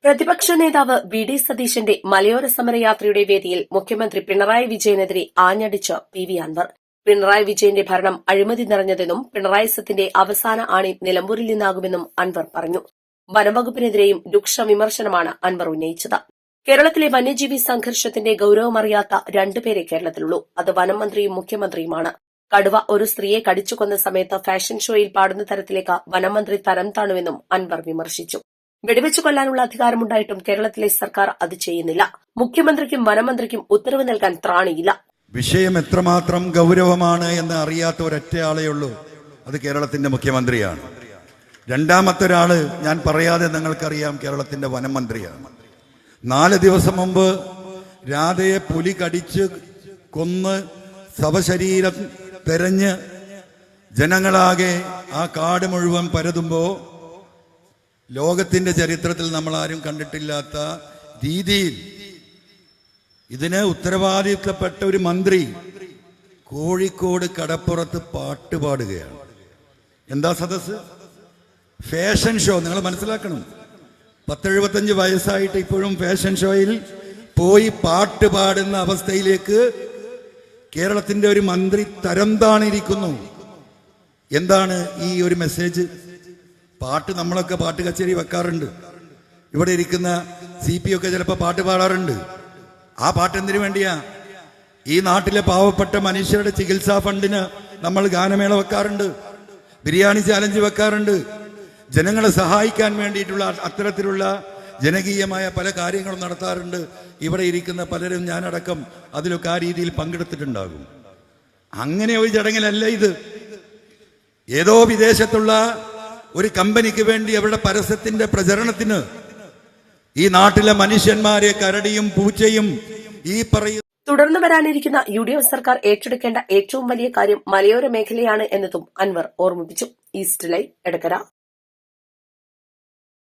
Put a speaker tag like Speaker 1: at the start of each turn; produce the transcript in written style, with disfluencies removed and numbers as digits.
Speaker 1: പ്രതിപക്ഷ നേതാവ് V D സതീശന്റെ മലയോര സമരയാത്രയുടെ വേദിയിൽ മുഖ്യമന്ത്രി പിണറായി വിജയനെതിരെ ആഞ്ഞടിച്ച് പി വി അൻവർ. പിണറായി വിജയന്റെ ഭരണം അഴിമതി നിറഞ്ഞതെന്നും പിണറായിസത്തിന്റെ അവസാന ആണി നിലമ്പൂരിൽ നിന്നാകുമെന്നും അൻവർ പറഞ്ഞു. വനംവകുപ്പിനെതിരെയും രൂക്ഷ വിമർശനമാണ് അൻവർ ഉന്നയിച്ചത്. കേരളത്തിലെ വന്യജീവി സംഘർഷത്തിന്റെ ഗൌരവമറിയാത്ത രണ്ടുപേരെ കേരളത്തിലുള്ളൂ. അത് വനം മന്ത്രിയും മുഖ്യമന്ത്രിയുമാണ്. കടുവ ഒരു സ്ത്രീയെ കടിച്ചുകൊന്ന സമയത്ത് ഫാഷൻ ഷോയിൽ പാടുന്ന തരത്തിലേക്ക് വനംമന്ത്രി തരം താണുവെന്നും അൻവർ വിമർശിച്ചു. വെടിവെച്ചു കൊല്ലാനുള്ള അധികാരമുണ്ടായിട്ടും കേരളത്തിലെ സർക്കാർ അത് ചെയ്യുന്നില്ല. മുഖ്യമന്ത്രിക്കും വനമന്ത്രിക്കും ഉത്തരവ് നൽകാൻ ത്രാണിയില്ല.
Speaker 2: വിഷയം എത്രമാത്രം ഗൌരവമാണ് എന്ന് അറിയാത്ത ഒരൊറ്റയാളേ ഉള്ളൂ. അത് കേരളത്തിന്റെ മുഖ്യമന്ത്രിയാണ്. രണ്ടാമത്തെ ഒരാള് ഞാൻ പറയാതെ നിങ്ങൾക്കറിയാം, കേരളത്തിന്റെ വനമന്ത്രിയാണ്. 4 ദിവസം മുമ്പ് രാധയെ പുലി കടിച്ച് കൊന്ന് ശവശരീരം തെരഞ്ഞ് ജനങ്ങളാകെ ആ കാട് മുഴുവൻ പരതുമ്പോ ലോകത്തിന്റെ ചരിത്രത്തിൽ നമ്മൾ ആരും കണ്ടിട്ടില്ലാത്ത രീതിയിൽ ഇതിന് ഉത്തരവാദിത്തപ്പെട്ട ഒരു മന്ത്രി കോഴിക്കോട് കടപ്പുറത്ത് പാട്ട് പാടുകയാണ്. എന്താ സദസ്? Fashion show. നിങ്ങൾ മനസ്സിലാക്കണം, 10-75 വയസ്സായിട്ട് ഇപ്പോഴും ഫാഷൻ ഷോയിൽ പോയി പാട്ട് പാടുന്ന അവസ്ഥയിലേക്ക് കേരളത്തിന്റെ ഒരു മന്ത്രി തരം താണിരിക്കുന്നു. എന്താണ് ഈ ഒരു മെസ്സേജ്? പാട്ട് നമ്മളൊക്കെ പാട്ട് കച്ചേരി വെക്കാറുണ്ട്. ഇവിടെ ഇരിക്കുന്ന CP ഒക്കെ ചിലപ്പോൾ പാട്ട് പാടാറുണ്ട്. ആ പാട്ട് എന്തിനു വേണ്ടിയാ? ഈ നാട്ടിലെ പാവപ്പെട്ട മനുഷ്യരുടെ ചികിത്സാ ഫണ്ടിന് നമ്മൾ ഗാനമേള വെക്കാറുണ്ട്, ബിരിയാണി ചാലഞ്ച് വെക്കാറുണ്ട്. ജനങ്ങളെ സഹായിക്കാൻ വേണ്ടിയിട്ടുള്ള അത്തരത്തിലുള്ള ജനകീയമായ പല കാര്യങ്ങളും നടത്താറുണ്ട്. ഇവിടെ ഇരിക്കുന്ന പലരും, ഞാനടക്കം, അതിലൊക്കെ ആ രീതിയിൽ പങ്കെടുത്തിട്ടുണ്ടാകും. അങ്ങനെ ഒരു ചടങ്ങിലല്ല ഇത്. ഏതോ വിദേശത്തുള്ള ഒരു കമ്പനിക്ക് വേണ്ടി അവരുടെ പരസ്യത്തിന്റെ പ്രചരണത്തിന് ഈ നാട്ടിലെ മനുഷ്യന്മാരെ കരടിയും പൂച്ചയും ഈ പറയുന്ന
Speaker 1: തുടർന്ന് വരാനിരിക്കുന്ന UDF സർക്കാർ ഏറ്റെടുക്കേണ്ട ഏറ്റവും വലിയ കാര്യം മലയോര മേഖലയാണ് എന്നതും അൻവർ ഓർമ്മിപ്പിച്ചു. East live, Edakkara.